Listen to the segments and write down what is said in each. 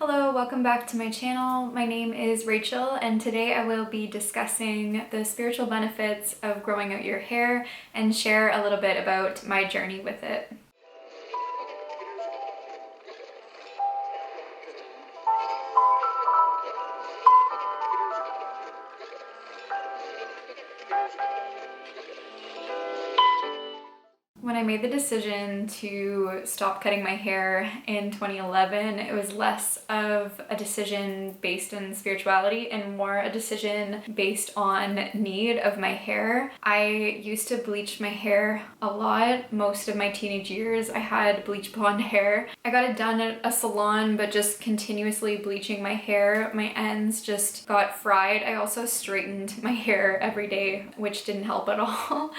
Hello, welcome back to my channel. My name is Rachel and today I will be discussing the spiritual benefits of growing out your hair and share a little bit about my journey with it. When I made the decision to stop cutting my hair in 2011, it was less of a decision based in spirituality and more a decision based on need of my hair. I used to bleach my hair a lot. Most of my teenage years, I had bleach blonde hair. I got it done at a salon, but just continuously bleaching my hair, my ends just got fried. I also straightened my hair every day, which didn't help at all.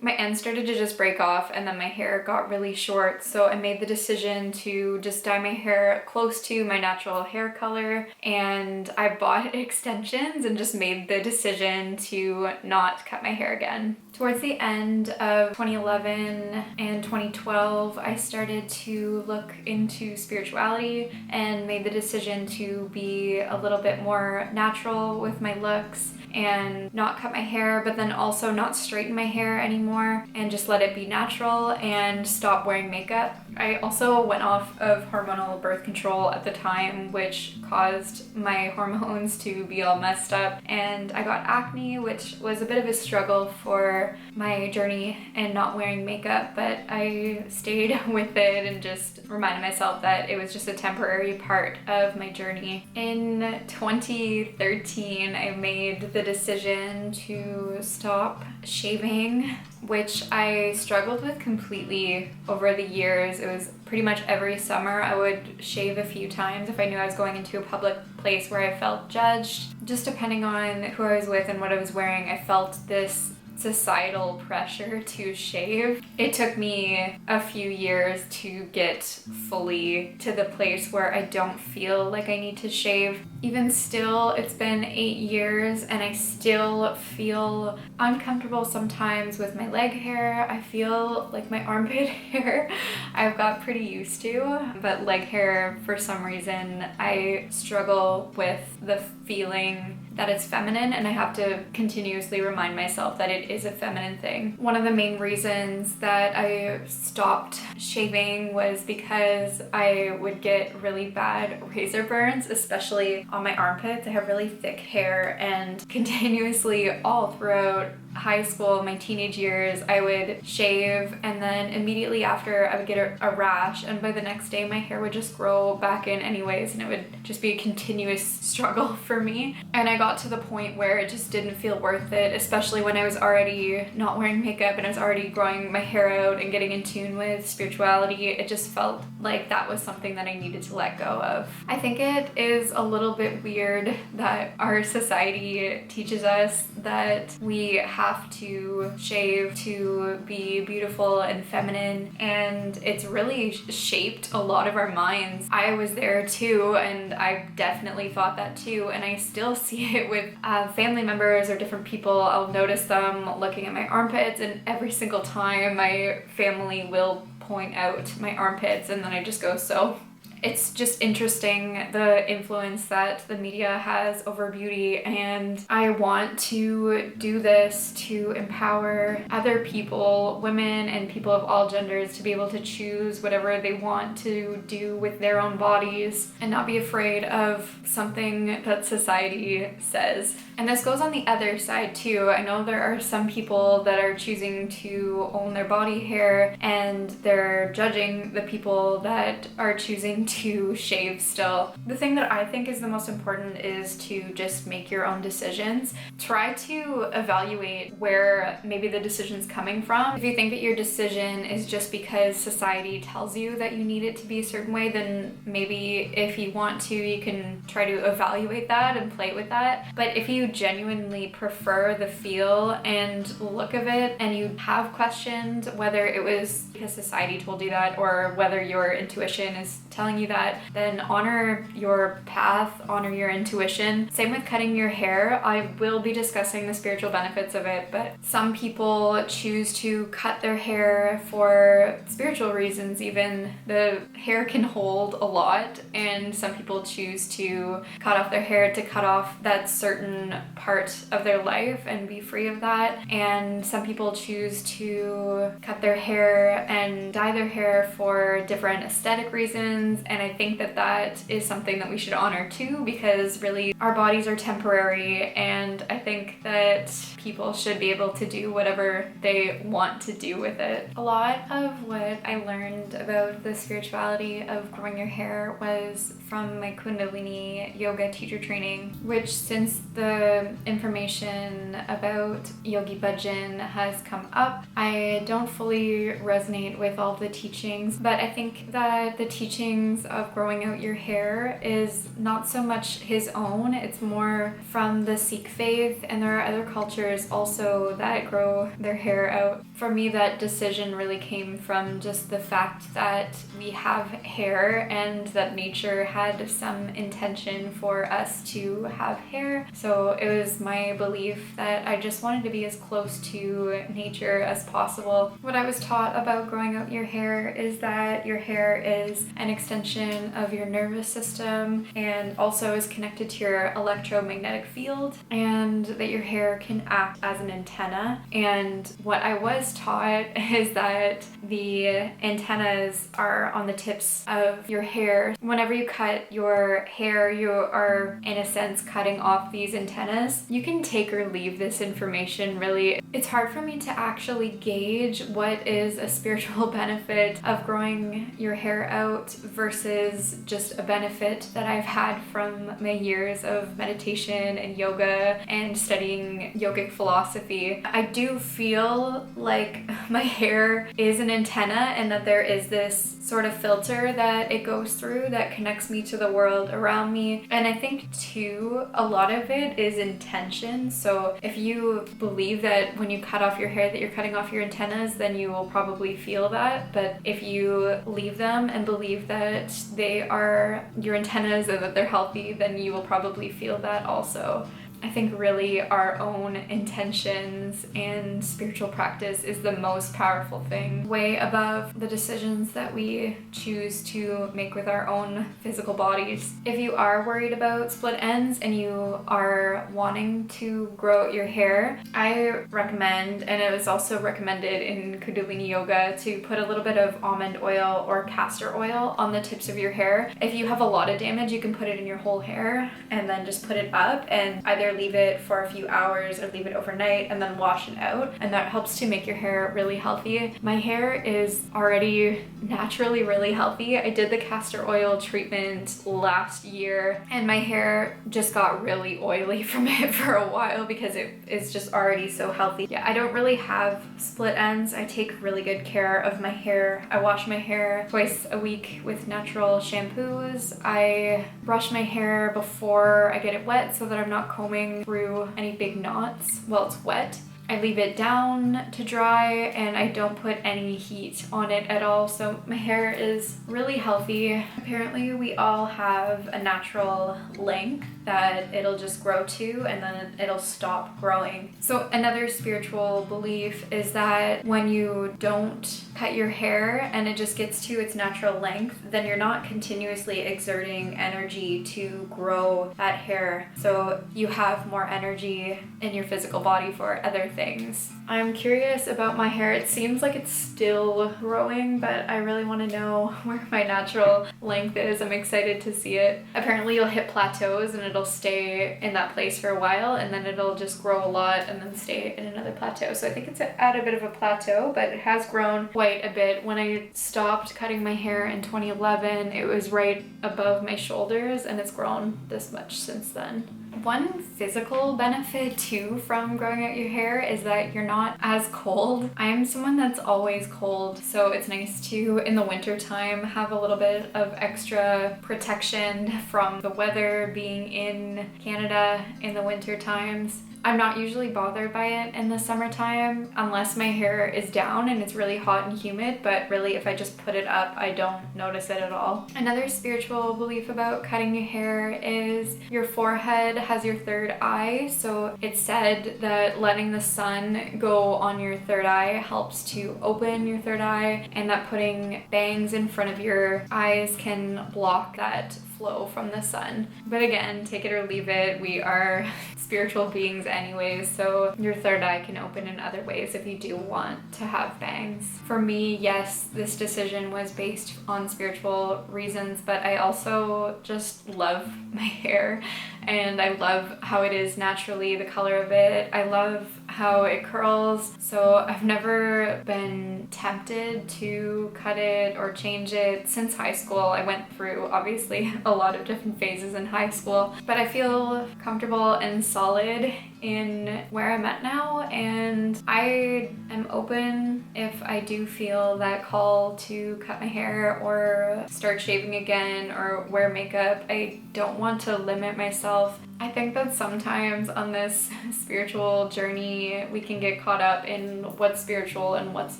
My ends started to just break off and then my hair got really short, so I made the decision to just dye my hair close to my natural hair color, and I bought extensions and just made the decision to not cut my hair again. Towards the end of 2011 and 2012, I started to look into spirituality and made the decision to be a little bit more natural with my looks and not cut my hair, but then also not straighten my hair anymore and just let it be natural and stop wearing makeup. I also went off of hormonal birth control at the time, which caused my hormones to be all messed up, and I got acne, which was a bit of a struggle for my journey and not wearing makeup, but I stayed with it and just reminded myself that it was just a temporary part of my journey. In 2013, I made the decision to stop shaving, which I struggled with completely over the years. It was pretty much every summer I would shave a few times if I knew I was going into a public place where I felt judged. Just depending on who I was with and what I was wearing, I felt this societal pressure to shave. It took me a few years to get fully to the place where I don't feel like I need to shave. Even still, it's been 8 years and I still feel uncomfortable sometimes with my leg hair. I feel like my armpit hair I've got pretty used to, but leg hair, for some reason, I struggle with the feeling that it's feminine, and I have to continuously remind myself that it is a feminine thing. One of the main reasons that I stopped shaving was because I would get really bad razor burns, especially on my armpits. I have really thick hair, and continuously all throughout high school, my teenage years, I would shave and then immediately after I would get a rash, and by the next day my hair would just grow back in anyways, and it would just be a continuous struggle for me. And I got to the point where it just didn't feel worth it, especially when I was already not wearing makeup and I was already growing my hair out and getting in tune with spirituality. It just felt like that was something that I needed to let go of. I think it is a little bit weird that our society teaches us that we have to shave to be beautiful and feminine, and it's really shaped a lot of our minds. I was there too, and I definitely thought that too, and I still see it with family members or different people. I'll notice them looking at my armpits, and every single time my family will point out my armpits, and then I just go, so. It's just interesting the influence that the media has over beauty, and I want to do this to empower other people, women and people of all genders, to be able to choose whatever they want to do with their own bodies and not be afraid of something that society says. And this goes on the other side too. I know there are some people that are choosing to own their body hair and they're judging the people that are choosing to shave still. The thing that I think is the most important is to just make your own decisions. Try to evaluate where maybe the decision's coming from. If you think that your decision is just because society tells you that you need it to be a certain way, then maybe if you want to, you can try to evaluate that and play with that. But if you genuinely prefer the feel and look of it and you have questioned whether it was because society told you that or whether your intuition is telling telling you that, then honor your path, honor your intuition. Same with cutting your hair. I will be discussing the spiritual benefits of it, but some people choose to cut their hair for spiritual reasons even. The hair can hold a lot, and some people choose to cut off their hair to cut off that certain part of their life and be free of that. And some people choose to cut their hair and dye their hair for different aesthetic reasons, and I think that that is something that we should honor too, because really our bodies are temporary, and I think that people should be able to do whatever they want to do with it. A lot of what I learned about the spirituality of growing your hair was from my Kundalini yoga teacher training, which since the information about Yogi Bhajan has come up, I don't fully resonate with all the teachings, but I think that the teachings of growing out your hair is not so much his own, it's more from the Sikh faith, and there are other cultures also that grow their hair out. For me, that decision really came from just the fact that we have hair and that nature had some intention for us to have hair. So it was my belief that I just wanted to be as close to nature as possible. What I was taught about growing out your hair is that your hair is an extension of your nervous system and also is connected to your electromagnetic field, and that your hair can act as an antenna. And what I was taught is that the antennas are on the tips of your hair. Whenever you cut your hair, you are in a sense cutting off these antennas. You can take or leave this information, really. It's hard for me to actually gauge what is a spiritual benefit of growing your hair out versus just a benefit that I've had from my years of meditation and yoga and studying yogic philosophy. I do feel like my hair is an antenna, and that there is this sort of filter that it goes through that connects me to the world around me. And I think too, a lot of it is intention. So if you believe that when you cut off your hair that you're cutting off your antennas, then you will probably feel that. But if you leave them and believe that they are your antennas and that they're healthy, then you will probably feel that also. I think really our own intentions and spiritual practice is the most powerful thing, way above the decisions that we choose to make with our own physical bodies. If you are worried about split ends and you are wanting to grow out your hair, I recommend, and it was also recommended in Kundalini Yoga, to put a little bit of almond oil or castor oil on the tips of your hair. If you have a lot of damage, you can put it in your whole hair and then just put it up and either leave it for a few hours or leave it overnight and then wash it out, and that helps to make your hair really healthy. My hair is already naturally really healthy. I did the castor oil treatment last year and my hair just got really oily from it for a while because it is just already so healthy. Yeah, I don't really have split ends. I take really good care of my hair. I wash my hair twice a week with natural shampoos. I brush my hair before I get it wet so that I'm not combing through any big knots while it's wet. I leave it down to dry and I don't put any heat on it at all, so my hair is really healthy. Apparently we all have a natural length that it'll just grow to and then it'll stop growing. So another spiritual belief is that when you don't cut your hair and it just gets to its natural length, then you're not continuously exerting energy to grow that hair. So you have more energy in your physical body for other things. I'm curious about my hair. It seems like it's still growing, but I really want to know where my natural length is. I'm excited to see it. Apparently you'll hit plateaus and it'll stay in that place for a while and then it'll just grow a lot and then stay in another plateau. So I think it's at a bit of a plateau, but it has grown quite a bit. When I stopped cutting my hair in 2011, it was right above my shoulders and it's grown this much since then. One physical benefit too from growing out your hair is that you're not as cold. I'm someone that's always cold, so it's nice to, in the winter time, have a little bit of extra protection from the weather being in Canada in the winter times. I'm not usually bothered by it in the summertime unless my hair is down and it's really hot and humid, but really if I just put it up, I don't notice it at all. Another spiritual belief about cutting your hair is your forehead has your third eye. So it's said that letting the sun go on your third eye helps to open your third eye, and that putting bangs in front of your eyes can block that flow from the sun. But again, take it or leave it. We are spiritual beings anyways, so your third eye can open in other ways if you do want to have bangs. For me, yes, this decision was based on spiritual reasons, but I also just love my hair and I love how it is naturally, the color of it. I love how it curls, so I've never been tempted to cut it or change it since high school. I went through obviously a lot of different phases in high school, but I feel comfortable and solid in where I'm at now, and I am open if I do feel that call to cut my hair or start shaving again or wear makeup. I don't want to limit myself. I think that sometimes on this spiritual journey we can get caught up in what's spiritual and what's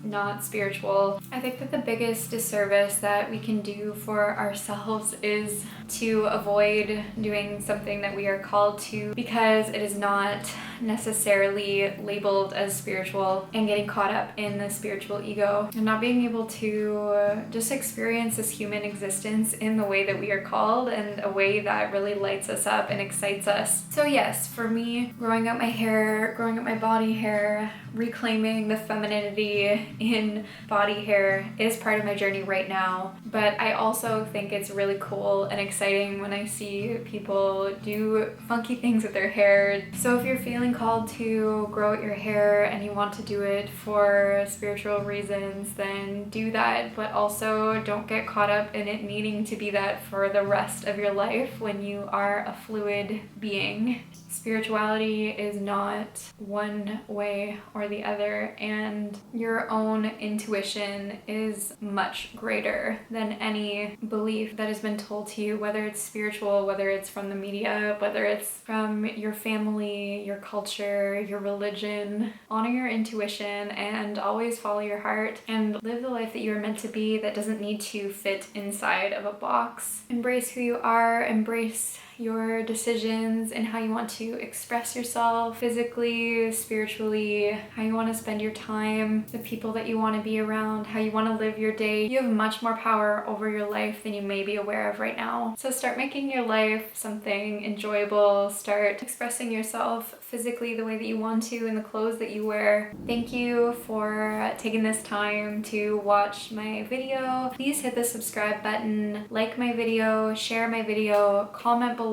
not spiritual. I think that the biggest disservice that we can do for ourselves is to avoid doing something that we are called to because it is not necessarily labeled as spiritual, and getting caught up in the spiritual ego and not being able to just experience this human existence in the way that we are called and a way that really lights us up and excites us. So yes, for me, growing out my hair, growing out my body hair, reclaiming the femininity in body hair is part of my journey right now. But I also think it's really cool and exciting when I see people do funky things with their hair. So if you're feeling called to grow out your hair and you want to do it for spiritual reasons, then do that, but also don't get caught up in it needing to be that for the rest of your life when you are a fluid being. Spirituality is not one way or the other, and your own intuition is much greater than any belief that has been told to you, whether it's spiritual, whether it's from the media, whether it's from your family, your culture, your religion. Honor your intuition and always follow your heart and live the life that you are meant to be that doesn't need to fit inside of a box. Embrace who you are, embrace your decisions and how you want to express yourself physically, spiritually, how you want to spend your time, the people that you want to be around, how you want to live your day. You have much more power over your life than you may be aware of right now. So start making your life something enjoyable. Start expressing yourself physically the way that you want to in the clothes that you wear. Thank you for taking this time to watch my video. Please hit the subscribe button, like my video, share my video, comment below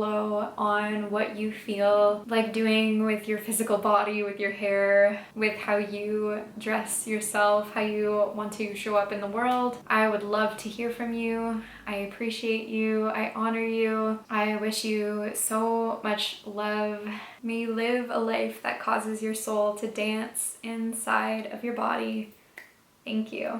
on what you feel like doing with your physical body, with your hair, with how you dress yourself, how you want to show up in the world. I would love to hear from you. I appreciate you. I honor you. I wish you so much love. May you live a life that causes your soul to dance inside of your body. Thank you.